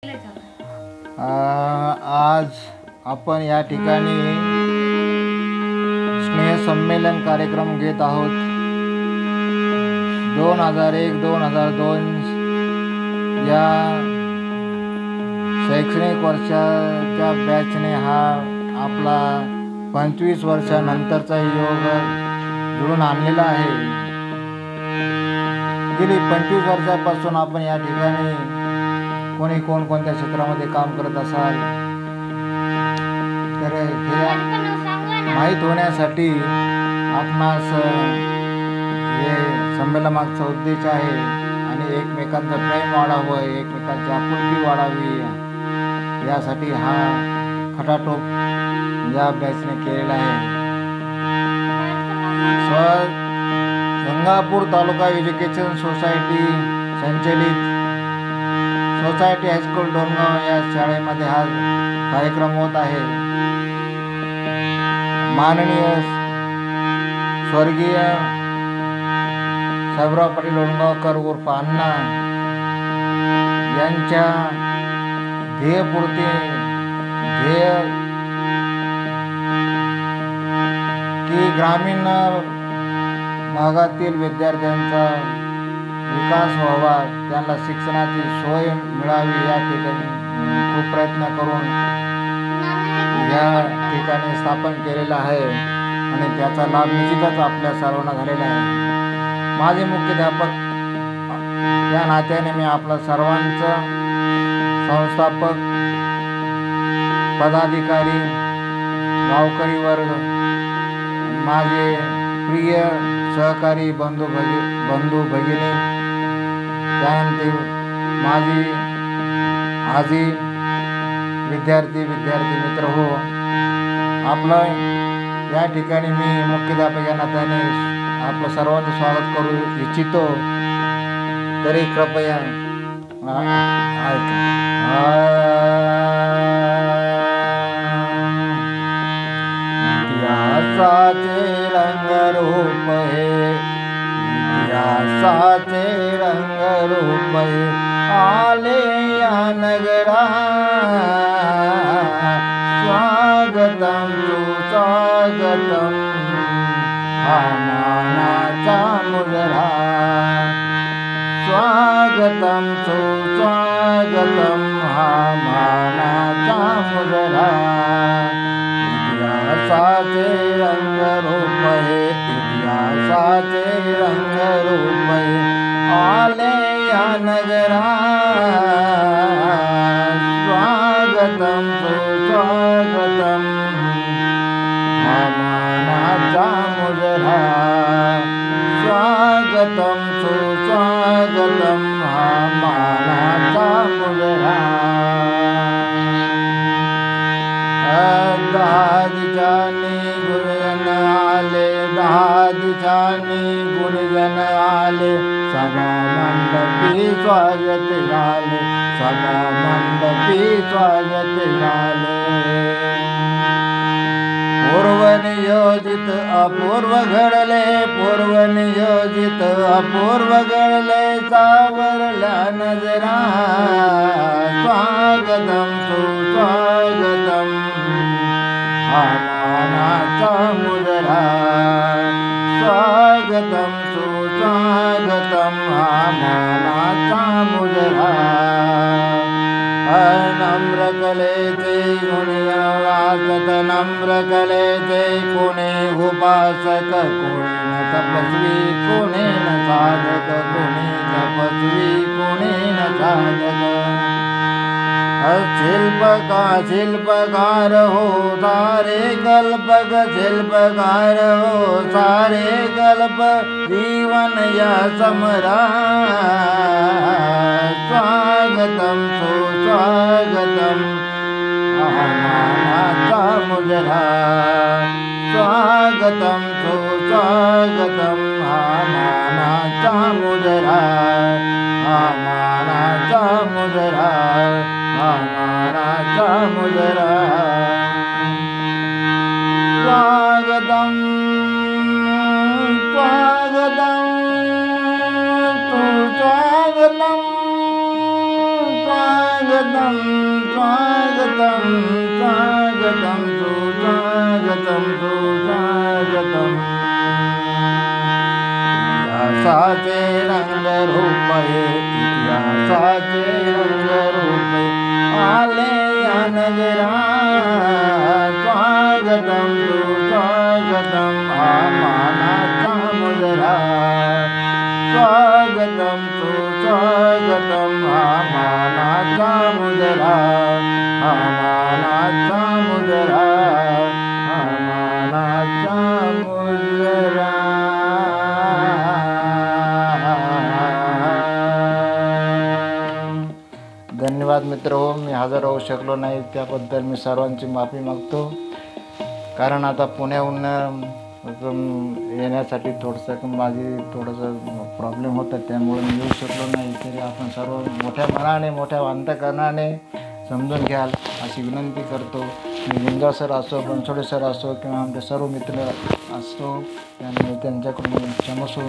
आज आपण या ठिकाणी स्नेह संमेलन कार्यक्रम घेत आहोत। 2001-2002 या शैक्षणिक वर्षाच्या बॅचने हा आपला 25 वर्षानंतरचा योग जुळून आणलेला आहे। गेली 25 वर्षापासून आपण या ठिकाणी कोणी कोणत्या क्षेत्रामध्ये काम करत असाल तर हे माहीत होण्यासाठी आपणास हे संमेलनामागचा उद्देश आहे आणि एकमेकांचं प्रेम वाढावं, एकमेकांची आपुलकी वाढावी यासाठी हा खटाटोप या बॅचने केलेला आहे। गंगापूर तालुका एज्युकेशन सोसायटी संचलित सोसायटी हायस्कूल डोणगाव या शाळेमध्ये हा कार्यक्रम होत आहे। माननीय स्वर्गीय साहेबराव पाटील डोणगावकर उर्फ अण्णा यांच्या ध्येय की ग्रामीण भागातील विद्यार्थ्यांचा विकास व्हावा, त्यांना शिक्षणाची सोय मिळावी या ठिकाणी खूप प्रयत्न करून या ठिकाणी स्थापन केलेला आहे आणि त्याचा लाभ निश्चितच आपल्या सर्वांना झालेला आहे। माझे मुख्याध्यापक या नात्याने मी आपल्या सर्वांचं संस्थापक, पदाधिकारी, गावकरी वर्ग, माझे प्रिय सहकारी बंधू भगिनी, त्यानंतर माझी आजी, विद्यार्थी मित्र हो, आपलं या ठिकाणी मी मुख्याध्यापक या नात्याने आपलं सर्वांचं स्वागत करू इच्छितो, तरी कृपया इतिहासाचे रंगरूप हे, इतिहासाचे रंगरूप हे, आले या नगरा, स्वागतम सुस्वागतम हा मानाचा मुजरा, स्वागतम सुस्वागतम हा मानाचा मुजरा। इतिहासाचे रंगरूप हे, इतिहासाचे रंगरूप हे, आले या नगरा, स्वागतम सुस्वागतम हा मानाचा मुजरा, स्वागतम सुस्वागतम हा मानाचा मुजरा। 10 दिशांनी गुणजन आले, 10 दिशांनी गुणजन आले, सभा मंडपी स्वागत झाले, सभा मंडपी स्वागत झाले। पूर्वनियोजित अपूर्व घडले, पूर्वनियोजित अपूर्व घडले, सावरल्या नजरा, स्वागतम सुस्वागतम हा मानाचा मुजरा, स्वागतम सुस्वागतम हा मानाचा मुजरा। नम्र कलेचे गुणी वाचत, नम्र कलेचे कोणी उपासक, कोणी न तपस्वी, कोणी न साधक, कोणी तपस्वी, कोणी न साधक। शिल्पकार हो सारे कल्पक, शिल्पकार हो सारे कल्प, जीवन या समरा, स्वागतम सुस्वागतम हा मानाचा मुजरा, स्वागतम सुस्वागतम हा मानाचा मुजरा, हा मानाचा मुजरा, हा मानाचा मुजरा। स्वागतम स्वागतम सुस्वागतम, स्वागतम स्वागतं स्वागतं सुस्वागतं सुस्वागतम् इतिहासाचे रंगरूप हे इतिहासाचे रंगरूप आले या नगरात स्वागतं सुस्वागतं हा मानाचा मुजरा स्वागतं सुस्वागतं हा मानाचा मुजरा हा मानाचा मुजरा हा मानाचा मुजरा. धन्यवाद मित्र हो. मी हजर राहू शकलो नाही त्याबद्दल मी सर्वांची माफी मागतो. कारण आता पुण्याहून येण्यासाठी थोडंसं प्रॉब्लेम होता, त्यामुळे मी येऊ शकलो नाही. तरी आपण सर्व मोठ्या मनाने मोठ्या अंतःकरणाने समजून घ्याल अशी विनंती करतो. मी लिंगा सर असो, बनसोडे सर असो किंवा आमचे सर्व मित्र असतो, त्यामुळे त्यांच्याकडून क्षमस्व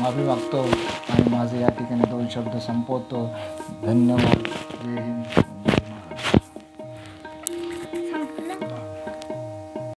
माफी मागतो आणि माझे या ठिकाणी 2 शब्द संपवतो. धन्यवाद.